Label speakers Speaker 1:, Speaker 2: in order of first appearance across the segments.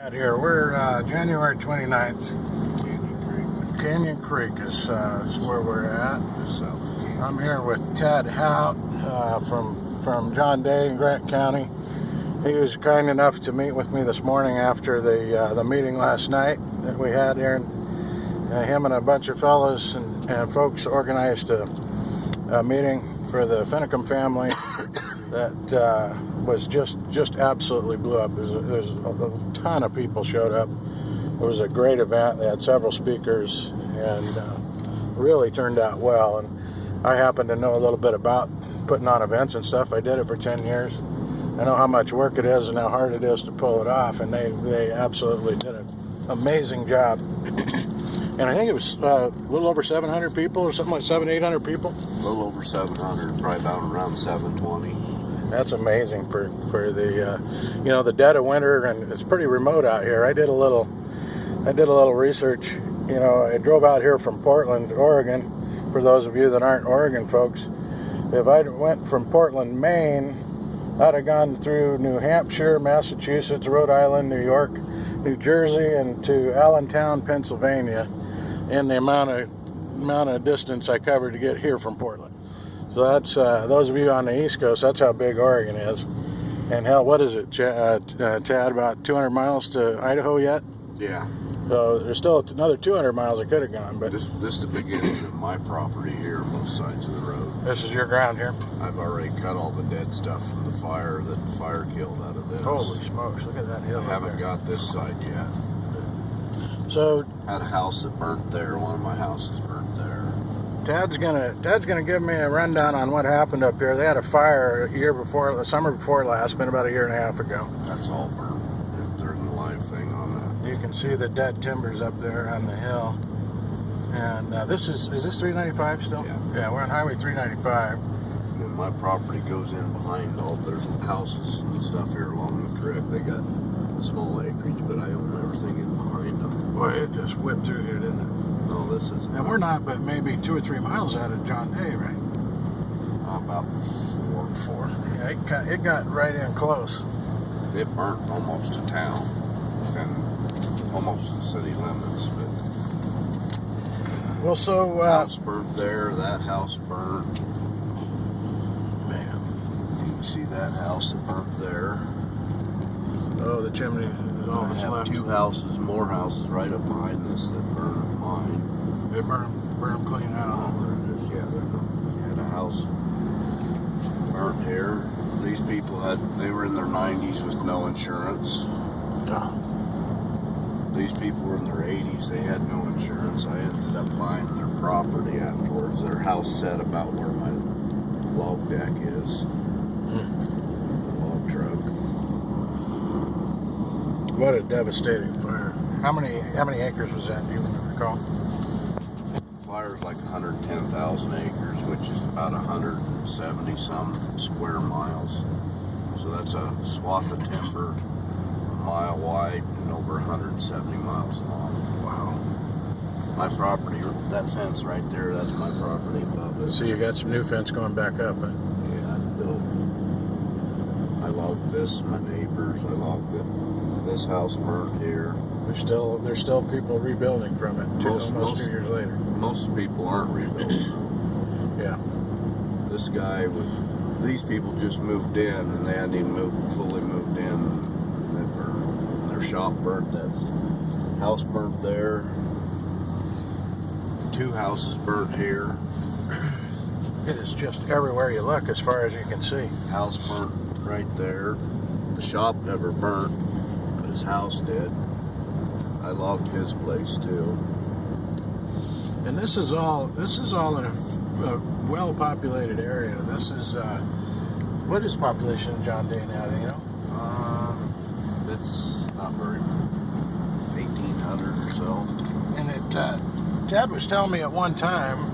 Speaker 1: Out here, we're January 29th. Canyon Creek is where we're at. I'm here with Tad Houpt from John Day in Grant County. He was kind enough to meet with me this morning after the meeting last night that we had here. Him and a bunch of fellows and folks organized a meeting for the Finicum family that was just absolutely blew up. There's a ton of people showed up. It was a great event. They had several speakers and really turned out well. And I happen to know a little bit about putting on events and stuff. I did it for 10 years. I know how much work it is and how hard it is to pull it off, and they absolutely did an amazing job. And I think it was a little over 700 people or something like 800 people.
Speaker 2: A little over 700, probably about around 720.
Speaker 1: That's amazing for the the dead of winter, and it's pretty remote out here. I did a little research. I drove out here from Portland, Oregon. For those of you that aren't Oregon folks, if I went from Portland, Maine, I'd have gone through New Hampshire, Massachusetts, Rhode Island, New York, New Jersey, and to Allentown, Pennsylvania, in the amount of distance I covered to get here from Portland. So that's those of you on the East Coast. That's how big Oregon is. And hell, what is it, Tad? About 200 miles to Idaho yet?
Speaker 2: Yeah.
Speaker 1: So there's still another 200 miles I could have gone. But
Speaker 2: this is the beginning of my property here, both sides of the road.
Speaker 1: This is your ground here.
Speaker 2: I've already cut all the dead stuff from the fire that the fire killed out of this.
Speaker 1: Holy smokes! Look at that hill.
Speaker 2: I haven't got this side yet.
Speaker 1: So
Speaker 2: I had a house that burnt there. One of my houses burnt there.
Speaker 1: Tad's gonna give me a rundown on what happened up here. They had a fire the summer before last, been about a year and a half ago.
Speaker 2: That's all burnt. There's a live thing on that.
Speaker 1: You can see the dead timbers up there on the hill. And is this 395 still?
Speaker 2: Yeah.
Speaker 1: Yeah, we're on Highway 395.
Speaker 2: And then my property goes in behind all there's houses and stuff here along the creek. They got small acreage, but I own everything in behind them.
Speaker 1: Boy, it just whipped through here, didn't it?
Speaker 2: No, this is.
Speaker 1: And we're not but maybe 2 or 3 miles out of John Day, right?
Speaker 2: About four.
Speaker 1: Yeah, it got right in close.
Speaker 2: It burnt almost to town, and almost to the city limits. But
Speaker 1: well, so
Speaker 2: house burnt there. That house burnt.
Speaker 1: Man,
Speaker 2: you can see that house that burnt there.
Speaker 1: Oh, the chimney is all that's left.
Speaker 2: Two houses, more houses right up behind this that burned of mine.
Speaker 1: They burn them clean out.
Speaker 2: Oh, there it is. Yeah, there had a house burnt here. These people they were in their 90s with no insurance.
Speaker 1: Oh.
Speaker 2: These people were in their 80s. They had no insurance. I ended up buying their property afterwards. Their house set about where my log deck is. The log truck.
Speaker 1: What a devastating fire. How many acres was that? Do you recall?
Speaker 2: Fire's like 110,000 acres, which is about 170 some square miles. So that's a swath of timber, a mile wide and over 170 miles long.
Speaker 1: Wow.
Speaker 2: My property, that fence right there, that's my property above it.
Speaker 1: So you got some new fence going back up, huh?
Speaker 2: Yeah, I logged this, my neighbors, I logged it. This house burned here.
Speaker 1: There's still people rebuilding from it, almost 2 years later.
Speaker 2: Most people aren't rebuilding.
Speaker 1: Yeah.
Speaker 2: This guy these people just moved in, and they hadn't even fully moved in. And they burned. Their shop burnt. That house burnt there. 2 houses burnt here.
Speaker 1: It is just everywhere you look, as far as you can see.
Speaker 2: House burnt right there. The shop never burnt, but his house did. I logged his place too.
Speaker 1: And this is all in a well-populated area. This is what is population in John Day now? Do you know?
Speaker 2: It's not very 1,800 or so.
Speaker 1: And Tad was telling me at one time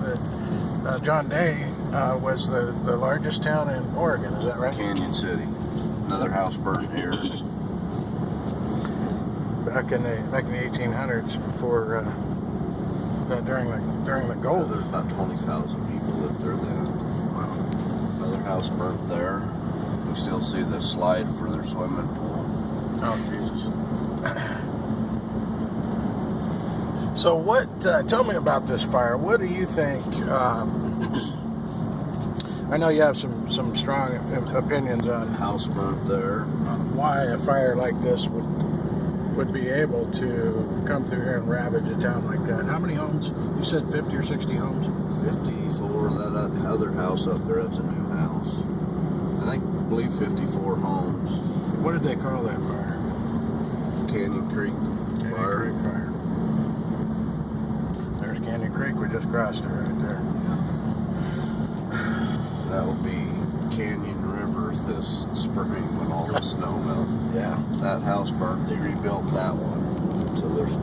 Speaker 1: that John Day was the largest town in Oregon. Is that right?
Speaker 2: Canyon City. Another house burnt here.
Speaker 1: Back in the 1800s, before during the gold.
Speaker 2: There's about 20,000 people lived there then.
Speaker 1: Wow.
Speaker 2: Another house burnt there. You still see the slide for their swimming pool.
Speaker 1: Oh, Jesus. So what, tell me about this fire. What do you think, I know you have some strong opinions on
Speaker 2: House burnt there.
Speaker 1: Why a fire like this would be able to come through here and ravage a town like that. How many homes? You said 50 or 60 homes?
Speaker 2: 54, that other house up there, that's a new house. I believe 54 homes.
Speaker 1: What did they call that fire?
Speaker 2: Canyon Creek Fire.
Speaker 1: Creek Fire. There's Canyon Creek, we just crossed it right there.
Speaker 2: That will be Canyon River this spring when all the snow melts.
Speaker 1: Yeah.
Speaker 2: That house burnt, they rebuilt that one. So there's...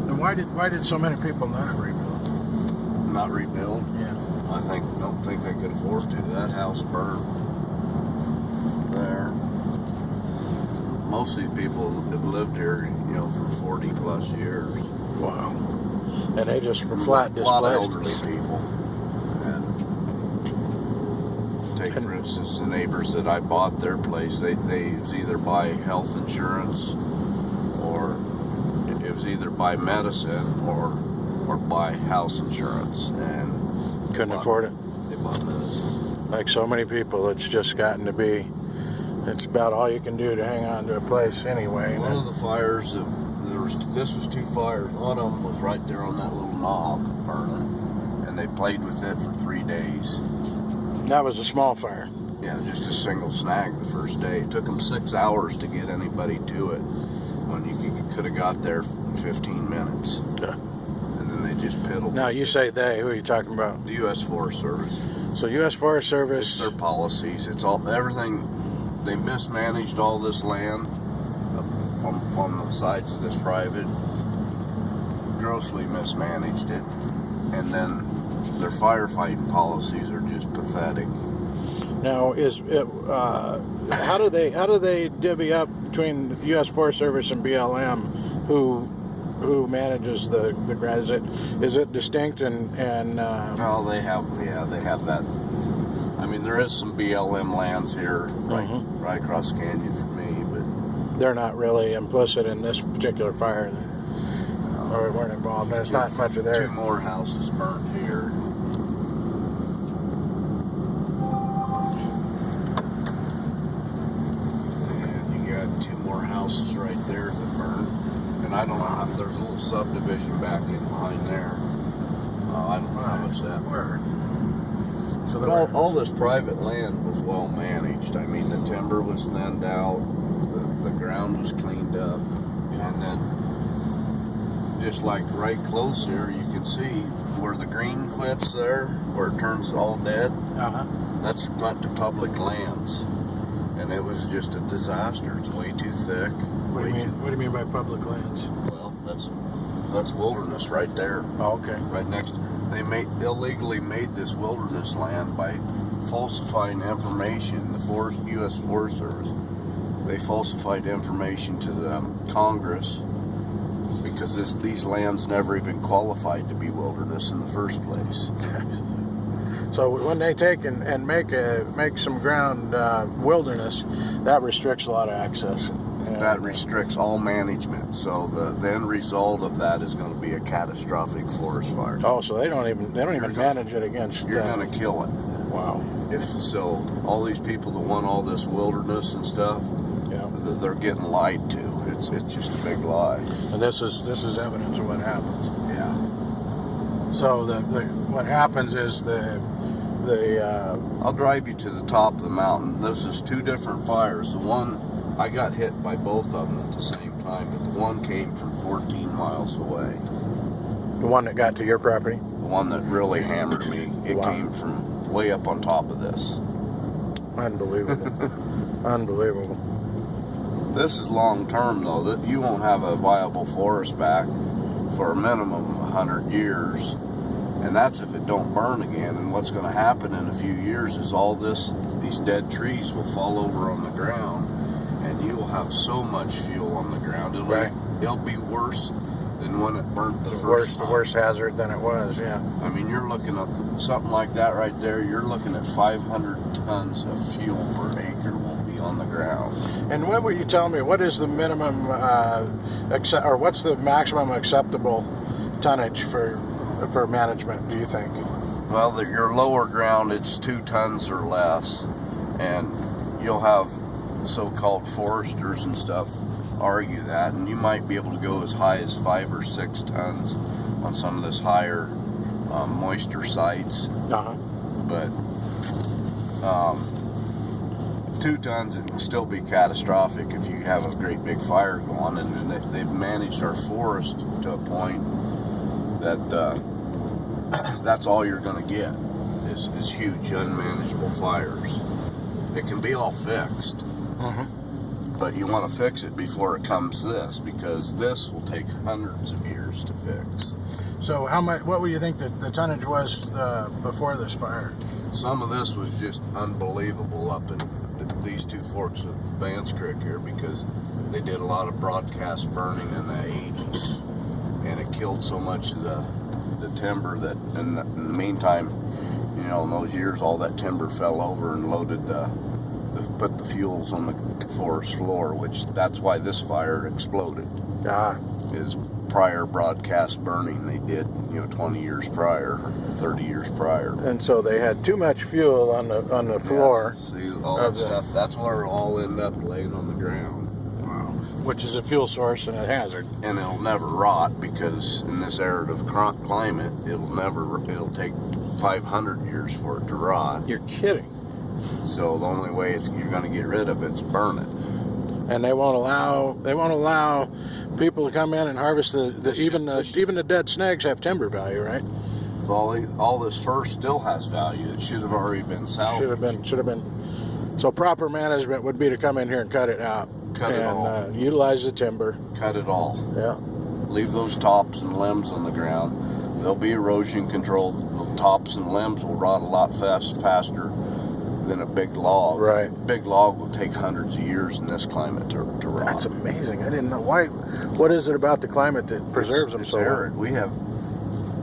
Speaker 1: And why did so many people not rebuild?
Speaker 2: Not rebuild?
Speaker 1: Yeah.
Speaker 2: I don't think they could afford to. That house burned there. Most of these people have lived here, for 40 plus years.
Speaker 1: Wow. And they just were flat displaced.
Speaker 2: A lot of elderly people. And take, for instance, the neighbors that I bought their place, they either buy health insurance or it was either buy medicine or buy house insurance. And
Speaker 1: couldn't afford it.
Speaker 2: They bought medicine.
Speaker 1: Like so many people, it's just gotten to be, it's about all you can do to hang on to a place anyway.
Speaker 2: One of the fires, this was 2 fires. One of them was right there on that little knob burning, and they played with it for 3 days.
Speaker 1: That was a small fire.
Speaker 2: Yeah, just a single snag the first day. It took them 6 hours to get anybody to it, when you could have got there in 15 minutes.
Speaker 1: Yeah.
Speaker 2: And then they just piddled.
Speaker 1: Now you say they, who are you talking about?
Speaker 2: The U.S. Forest Service.
Speaker 1: So U.S. Forest Service.
Speaker 2: It's their policies. It's everything. They mismanaged all this land on the sides of this private. Grossly mismanaged it. And then their firefighting policies are just pathetic.
Speaker 1: Now, how do they divvy up between U.S. Forest Service and BLM? Who manages the ground? Is it distinct and?
Speaker 2: No, they have that. I mean, there is some BLM lands here, right across the canyon from me, but
Speaker 1: they're not really implicit in this particular fire, or weren't involved. There's not much of there.
Speaker 2: 2 more houses burnt here. And you got 2 more houses right there that burned. And I don't know how, there's a little subdivision back in behind there. I don't know how much that were. So all this private land was well managed. I mean, the timber was thinned out, the ground was cleaned up, and then just like right close here, you can see where the green quits there, where it turns all dead. That's went to public lands, and it was just a disaster. It's way too thick.
Speaker 1: What do you mean by public lands?
Speaker 2: Well, that's wilderness right there.
Speaker 1: Oh, okay.
Speaker 2: Right next. They illegally made this wilderness land by falsifying information. The U.S. Forest Service, they falsified information to the Congress because these lands never even qualified to be wilderness in the first place.
Speaker 1: So when they take and make some ground wilderness, that restricts a lot of access.
Speaker 2: That restricts all management. So the end result of that is going to be a catastrophic forest fire.
Speaker 1: Oh, so they don't even manage it against.
Speaker 2: You're going to kill it.
Speaker 1: Wow.
Speaker 2: If so, all these people that want all this wilderness and stuff, they're getting lied to. It's just a big lie.
Speaker 1: And this is evidence of what happens.
Speaker 2: Yeah.
Speaker 1: So what happens is
Speaker 2: I'll drive you to the top of the mountain. This is 2 different fires. The one, I got hit by both of them at the same time, but the one came from 14 miles away.
Speaker 1: The one that got to your property?
Speaker 2: The one that really hammered me, it came from way up on top of this.
Speaker 1: Unbelievable. Unbelievable.
Speaker 2: This is long term though, that you won't have a viable forest back for a minimum of 100 years. And that's if it don't burn again. And what's going to happen in a few years is these dead trees will fall over on the ground, and you will have so much fuel on the ground. It'll be worse than when it burnt the first time.
Speaker 1: The worst hazard than it was, yeah.
Speaker 2: I mean, you're looking at something like that right there. You're looking at 500 tons of fuel per acre will be on the ground.
Speaker 1: And what would you tell me? What is the minimum, or what's the maximum acceptable tonnage for management? Do you think?
Speaker 2: Well, your lower ground, it's 2 tons or less, and you'll have so-called foresters and stuff argue that, and you might be able to go as high as 5 or 6 tons on some of this higher moisture sites. But 2 tons, it can still be catastrophic if you have a great big fire going, and they've managed our forest to a point that that's all you're going to get is huge unmanageable fires. It can be all fixed, but you want to fix it before it comes this, because this will take hundreds of years to fix.
Speaker 1: So how much? What would you think that the tonnage was before this fire?
Speaker 2: Some of this was just unbelievable up in these 2 forks of Vance Creek here, because they did a lot of broadcast burning in the 80s, and it killed so much of the timber that in the meantime, you know, in those years, all that timber fell over and loaded put the fuels on the forest floor, which that's why this fire exploded. Is prior broadcast burning they did, 20 years prior, 30 years prior.
Speaker 1: And so they had too much fuel on the floor.
Speaker 2: Yeah, see, all that stuff, that's where it all ended up laying on the ground.
Speaker 1: Wow. Which is a fuel source and a hazard.
Speaker 2: And it'll never rot, because in this arid climate, it'll take 500 years for it to rot.
Speaker 1: You're kidding.
Speaker 2: So the only way you're going to get rid of it's burn it.
Speaker 1: And they won't allow people to come in and harvest even the dead snags have timber value, right?
Speaker 2: All this fir still has value. It should have already been salvaged.
Speaker 1: Should have been. So proper management would be to come in here and cut it out.
Speaker 2: Cut it all.
Speaker 1: And utilize the timber.
Speaker 2: Cut it all.
Speaker 1: Yeah.
Speaker 2: Leave those tops and limbs on the ground. They'll be erosion controlled. The tops and limbs will rot a lot faster than a big log.
Speaker 1: Right.
Speaker 2: Big log will take hundreds of years in this climate to rot.
Speaker 1: That's amazing. I didn't know why. What is it about the climate that preserves them so
Speaker 2: arid. We have,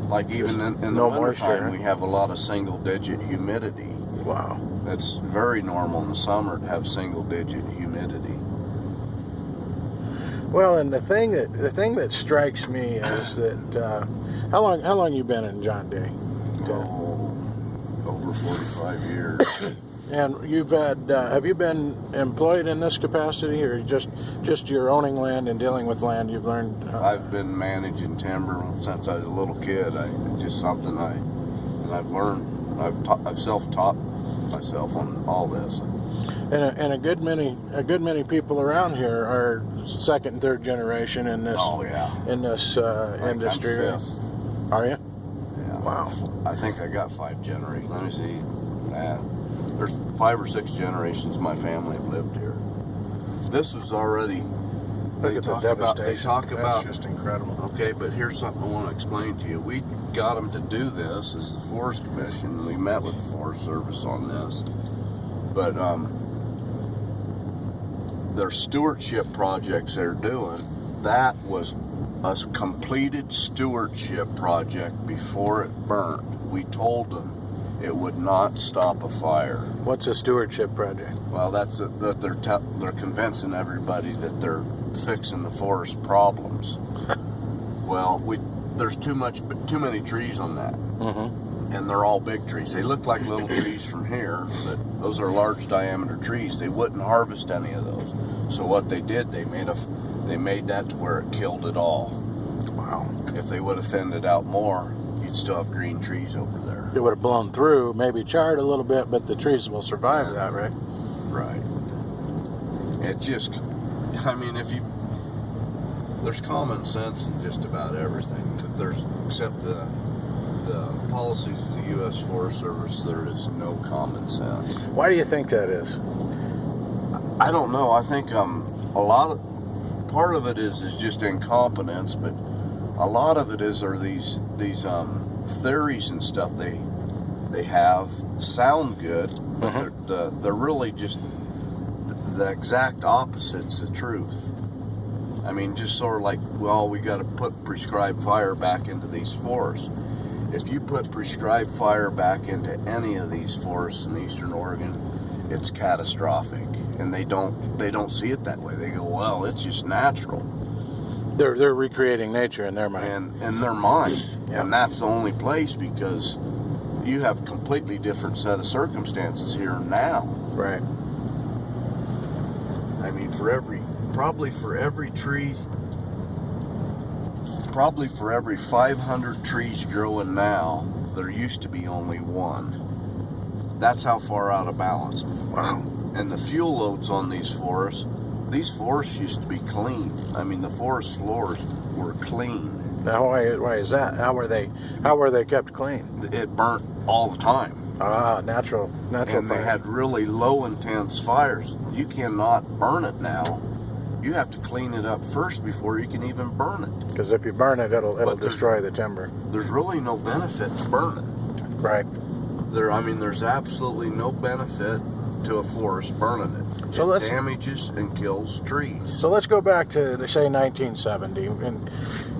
Speaker 2: like, even in the wintertime, we have a lot of single-digit humidity.
Speaker 1: Wow.
Speaker 2: It's very normal in the summer to have single-digit humidity.
Speaker 1: Well, and the thing that strikes me is that how long you been in John Day?
Speaker 2: Over 45 years.
Speaker 1: And you've had have you been employed in this capacity, or just you're owning land and dealing with land you've learned?
Speaker 2: I've been managing timber since I was a little kid. It's just something I've learned. I've self-taught myself on all this.
Speaker 1: And a good many people around here are 2nd and 3rd generation in this.
Speaker 2: Oh yeah.
Speaker 1: In this industry.
Speaker 2: I'm 5th.
Speaker 1: Are you?
Speaker 2: Yeah.
Speaker 1: Wow.
Speaker 2: I think I got 5 generations. Let me see. There's 5 or 6 generations of my family have lived here. This was already.
Speaker 1: Look at the devastation.
Speaker 2: They talk about.
Speaker 1: That's just incredible.
Speaker 2: Okay, but here's something I want to explain to you. We got them to do this as the Forest Commission. We met with the Forest Service on this, but their stewardship projects they're doing, that was a completed stewardship project before it burned. We told them it would not stop a fire.
Speaker 1: What's a stewardship project?
Speaker 2: Well, that's that they're convincing everybody that they're fixing the forest problems. Well, there's too many trees on that, and they're all big trees. They look like little trees from here, but those are large diameter trees. They wouldn't harvest any of those. So what they did, they made that to where it killed it all.
Speaker 1: Wow.
Speaker 2: If they would have thinned it out more, you'd still have green trees over there.
Speaker 1: It would have blown through, maybe charred a little bit, but the trees will survive that, right?
Speaker 2: Right. It just, I mean, there's common sense in just about everything, but except the policies of the U.S. Forest Service, there is no common sense.
Speaker 1: Why do you think that is?
Speaker 2: I don't know. I think part of it is just incompetence, but a lot of it are these theories and stuff they have sound good, but they're really just the exact opposite's the truth. I mean, just sort of like, well, we got to put prescribed fire back into these forests. If you put prescribed fire back into any of these forests in eastern Oregon, it's catastrophic. and they don't see it that way. They go, well, it's just natural.
Speaker 1: They're recreating nature in their mind.
Speaker 2: And in their mind.
Speaker 1: Yeah.
Speaker 2: And that's the only place, because you have a completely different set of circumstances here and now.
Speaker 1: Right.
Speaker 2: I mean, for every 500 trees growing now, there used to be only one. That's how far out of balance.
Speaker 1: Wow.
Speaker 2: And the fuel loads on these forests used to be clean. I mean, the forest floors were clean.
Speaker 1: Now, why is that? How were they kept clean?
Speaker 2: It burnt all the time.
Speaker 1: Ah, natural
Speaker 2: And they
Speaker 1: fire.
Speaker 2: had really low intense fires. You cannot burn it now. You have to clean it up first before you can even burn it.
Speaker 1: Because if you burn it, it'll
Speaker 2: But
Speaker 1: destroy the timber.
Speaker 2: There's really no benefit to burning.
Speaker 1: Right.
Speaker 2: There's absolutely no benefit to a forest burning it.
Speaker 1: So
Speaker 2: It damages and kills trees.
Speaker 1: So let's go back to, say, 1970, and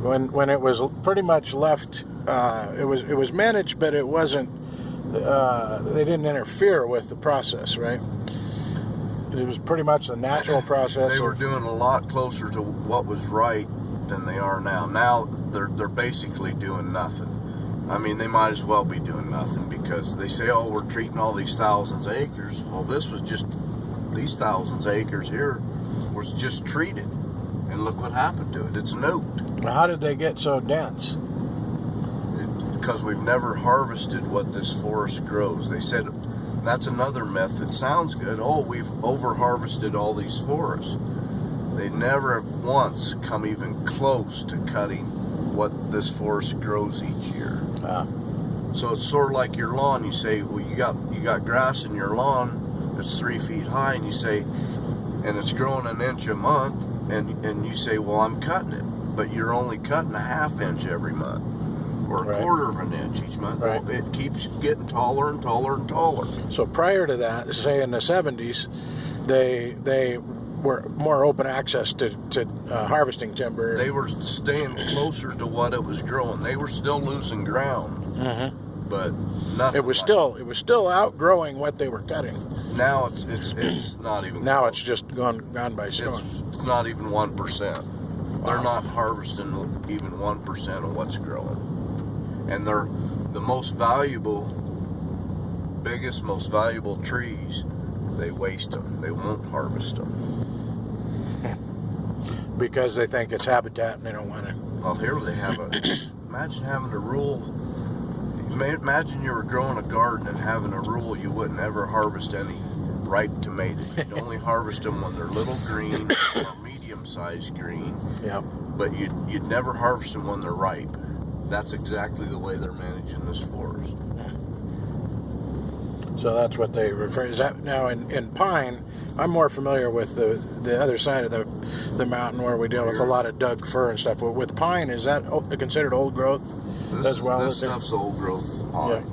Speaker 1: when it was pretty much left. It was managed, but it wasn't. They didn't interfere with the process, right? It was pretty much the natural process.
Speaker 2: They were doing a lot closer to what was right than they are now. Now they're basically doing nothing. I mean, they might as well be doing nothing, because they say, oh, we're treating all these thousands of acres. Well, these thousands of acres here was just treated. And look what happened to it. It's nuked.
Speaker 1: How did they get so dense?
Speaker 2: Because we've never harvested what this forest grows. They said, that's another myth that sounds good. Oh, we've over-harvested all these forests. They never have once come even close to cutting what this forest grows each year. So it's sort of like your lawn. You say, well, you got grass in your lawn that's 3 feet high, and you say, and it's growing an inch a month, and you say, well, I'm cutting it, but you're only cutting a ½ inch every month, or a quarter of an inch each month.
Speaker 1: Right.
Speaker 2: Well, it keeps getting taller and taller and taller.
Speaker 1: So prior to that, say in the 70s, they were more open access to harvesting timber.
Speaker 2: They were staying closer to what it was growing. They were still losing ground, but nothing.
Speaker 1: It was still outgrowing what they were cutting.
Speaker 2: Now it's not even.
Speaker 1: Now
Speaker 2: close.
Speaker 1: it's just gone by storm.
Speaker 2: It's not even 1%. They're not harvesting even 1% of what's growing, and they're the most valuable trees. They waste them. They won't harvest them
Speaker 1: because they think it's habitat and they don't want it.
Speaker 2: Well, here they have imagine having a rule. Imagine you were growing a garden and having a rule you wouldn't ever harvest any ripe tomatoes. You'd only harvest them when they're little green or medium-sized green.
Speaker 1: Yeah.
Speaker 2: But you'd never harvest them when they're ripe. That's exactly the way they're managing this forest.
Speaker 1: So that's what they refer. Is that now in pine? I'm more familiar with the other side of the mountain where we deal with a lot of dug fir and stuff. With pine, is that considered old growth as well?
Speaker 2: This stuff's old growth pine.
Speaker 1: Yeah.